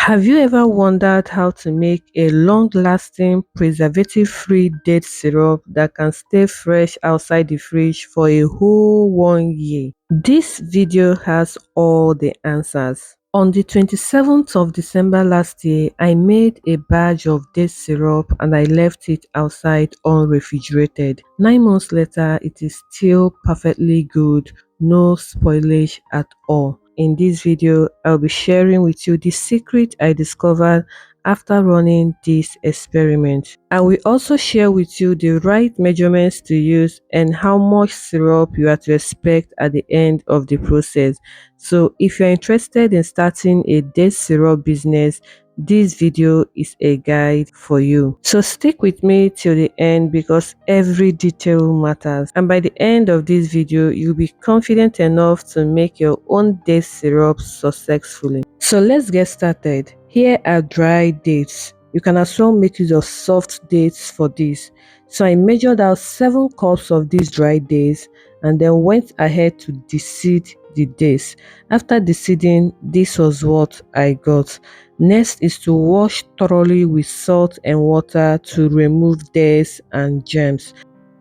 Have you ever wondered how to make a long-lasting preservative-free date syrup that can stay fresh outside the fridge for a whole 1 year? This video has all the answers. On the 27th of December last year, I made a batch of date syrup and I left it outside unrefrigerated. 9 months later, it is still perfectly good, no spoilage at all. In this video, I'll be sharing with you the secret I discovered after running this experiment. I will also share with you the right measurements to use and how much syrup you are to expect at the end of the process. So if you're interested in starting a date syrup business, this video is a guide for you. So stick with me till the end because every detail matters. And by the end of this video, you'll be confident enough to make your own date syrup successfully. So let's get started. Here are dry dates. You can as well make use of soft dates for this. So I measured out 7 cups of these dry dates and then went ahead to deseed the dates. After deseeding, this was what I got. Next is to wash thoroughly with salt and water to remove dirt and germs.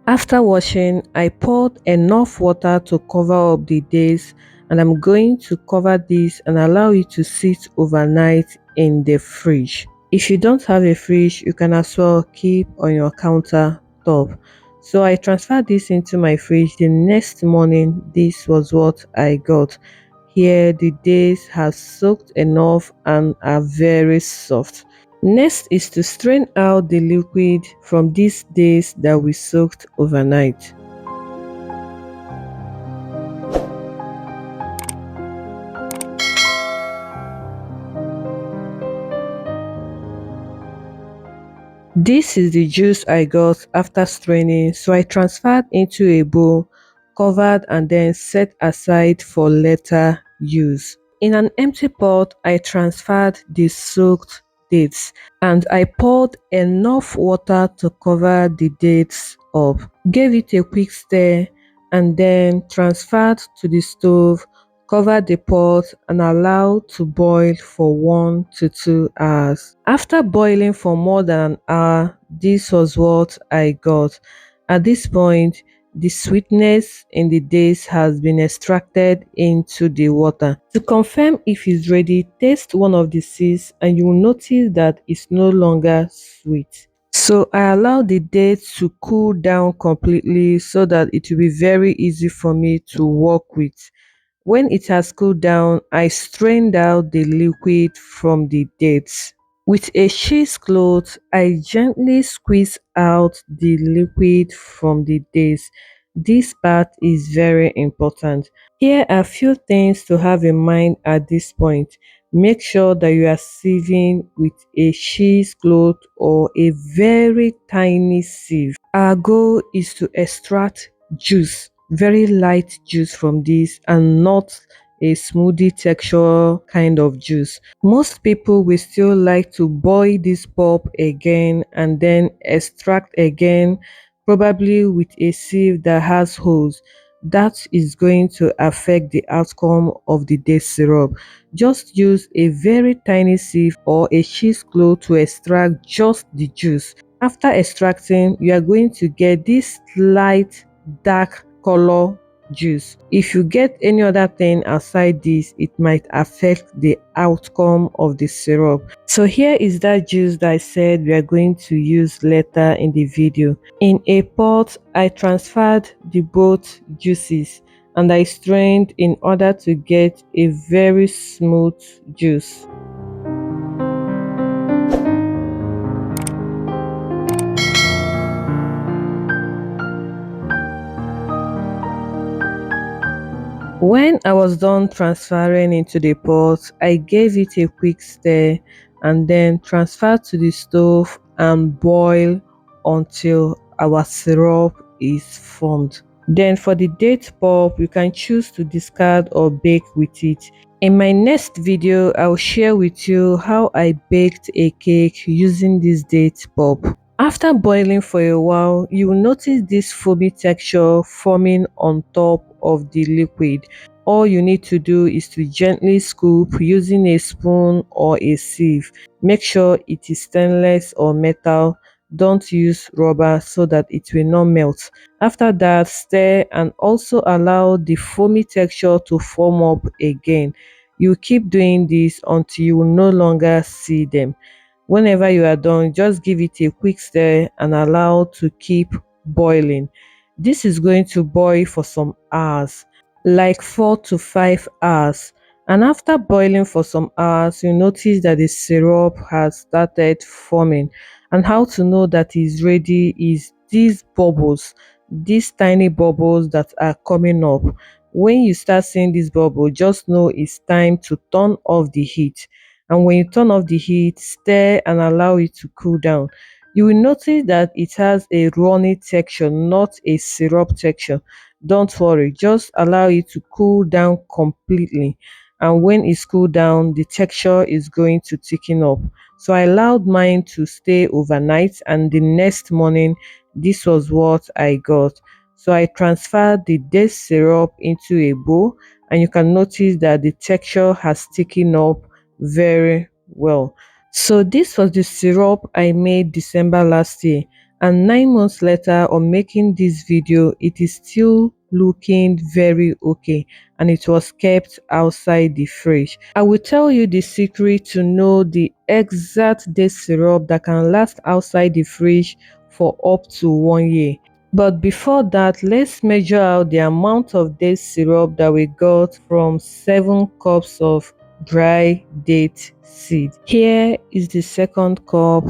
After washing, I poured enough water to cover up the dates and I'm going to cover this and allow it to sit overnight in the fridge. If you don't have a fridge, you can as well keep on your countertop. So I transferred this into my fridge. The next morning, this was what I got. Here, the dates have soaked enough and are very soft. Next is to strain out the liquid from these days that we soaked overnight. This is the juice I got after straining, so I transferred into a bowl, covered and then set aside for later use. In an empty pot, I transferred the soaked dates and I poured enough water to cover the dates up. Gave it a quick stir and then transferred to the stove, covered the pot and allowed to boil for 1 to 2 hours. After boiling for more than an hour, this was what I got. At this point, the sweetness in the dates has been extracted into the water. To confirm if it's ready, taste one of the seeds and you will notice that it's no longer sweet. So I allow the dates to cool down completely so that it will be very easy for me to work with. When it has cooled down, I strained out the liquid from the dates. With a cheesecloth, I gently squeeze out the liquid from the dates. This part is very important. Here are a few things to have in mind at this point. Make sure that you are sieving with a cheesecloth or a very tiny sieve. Our goal is to extract juice, very light juice from this and not a smoothie texture kind of juice. Most people will still like to boil this pulp again and then extract again, probably with a sieve that has holes. That is going to affect the outcome of the date syrup. Just use a very tiny sieve or a cheesecloth to extract just the juice. After extracting, you are going to get this light dark color juice. If you get any other thing outside this, it might affect the outcome of the syrup. So here is that juice that I said we are going to use later in the video. In a pot, I transferred the both juices and I strained in order to get a very smooth juice. When I was done transferring into the pot, I gave it a quick stir and then transferred to the stove and boil until our syrup is formed. Then for the date pulp, you can choose to discard or bake with it. In my next video, I'll share with you how I baked a cake using this date pulp. After boiling for a while, you will notice this foamy texture forming on top of the liquid. All you need to do is to gently scoop using a spoon or a sieve. Make sure it is stainless or metal. Don't use rubber so that it will not melt. After that, stir and also allow the foamy texture to form up again. You keep doing this until you will no longer see them. Whenever you are done, just give it a quick stir and allow to keep boiling. This is going to boil for some hours, like 4 to 5 hours. And after boiling for some hours, you notice that the syrup has started forming. And how to know that it's ready is these bubbles, these tiny bubbles that are coming up. When you start seeing this bubble, just know it's time to turn off the heat. And when you turn off the heat, stir and allow it to cool down. You will notice that it has a runny texture, not a syrup texture. Don't worry, just allow it to cool down completely. And when it's cooled down, the texture is going to thicken up. So I allowed mine to stay overnight, and the next morning, this was what I got. So I transferred the date syrup into a bowl, and you can notice that the texture has thickened up very well. So this was the syrup I made December last year, and 9 months later on making this video, it is still looking very okay, and it was kept outside the fridge. I will tell you the secret to know the exact date syrup that can last outside the fridge for up to 1 year. But before that, let's measure out the amount of date syrup that we got from 7 cups of dry date seed. Here is the second cup.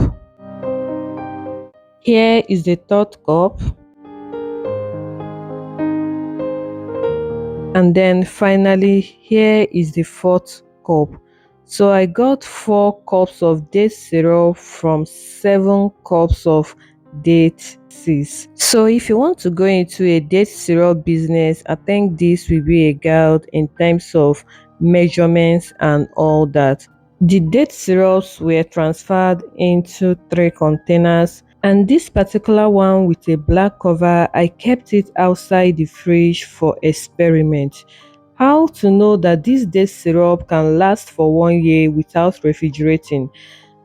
Here is the third cup. And then finally, here is the fourth cup. So I got 4 cups of date syrup from 7 cups of date seeds. So if you want to go into a date syrup business, I think this will be a guide in terms of measurements and all that. The date syrups were transferred into 3 containers, and this particular one with a black cover, I kept it outside the fridge for experiment. How to know that this date syrup can last for 1 year without refrigerating?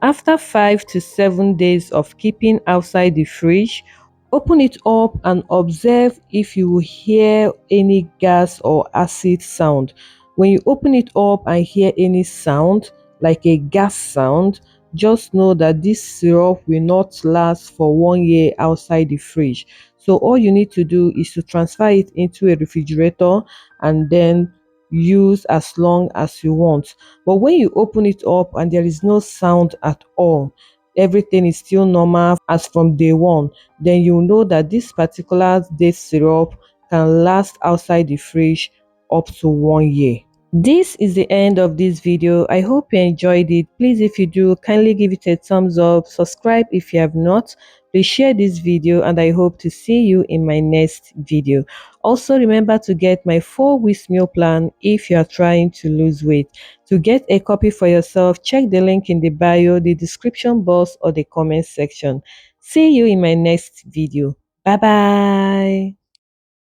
After 5 to 7 days of keeping outside the fridge, open it up and observe if you will hear any gas or acid sound. When you open it up and hear any sound, like a gas sound, just know that this syrup will not last for 1 year outside the fridge. So all you need to do is to transfer it into a refrigerator and then use as long as you want. But when you open it up and there is no sound at all, everything is still normal as from day one, then you know that this particular date syrup can last outside the fridge up to 1 year. This is the end of this video. I hope you enjoyed it. Please, if you do, kindly give it a thumbs up, subscribe if you have not, please share this video, and I hope to see you in my next video. Also remember to get my 4 weeks meal plan if you are trying to lose weight. To get a copy for yourself, check the link in the bio, the description box, or the comment section. See you in my next video. Bye bye.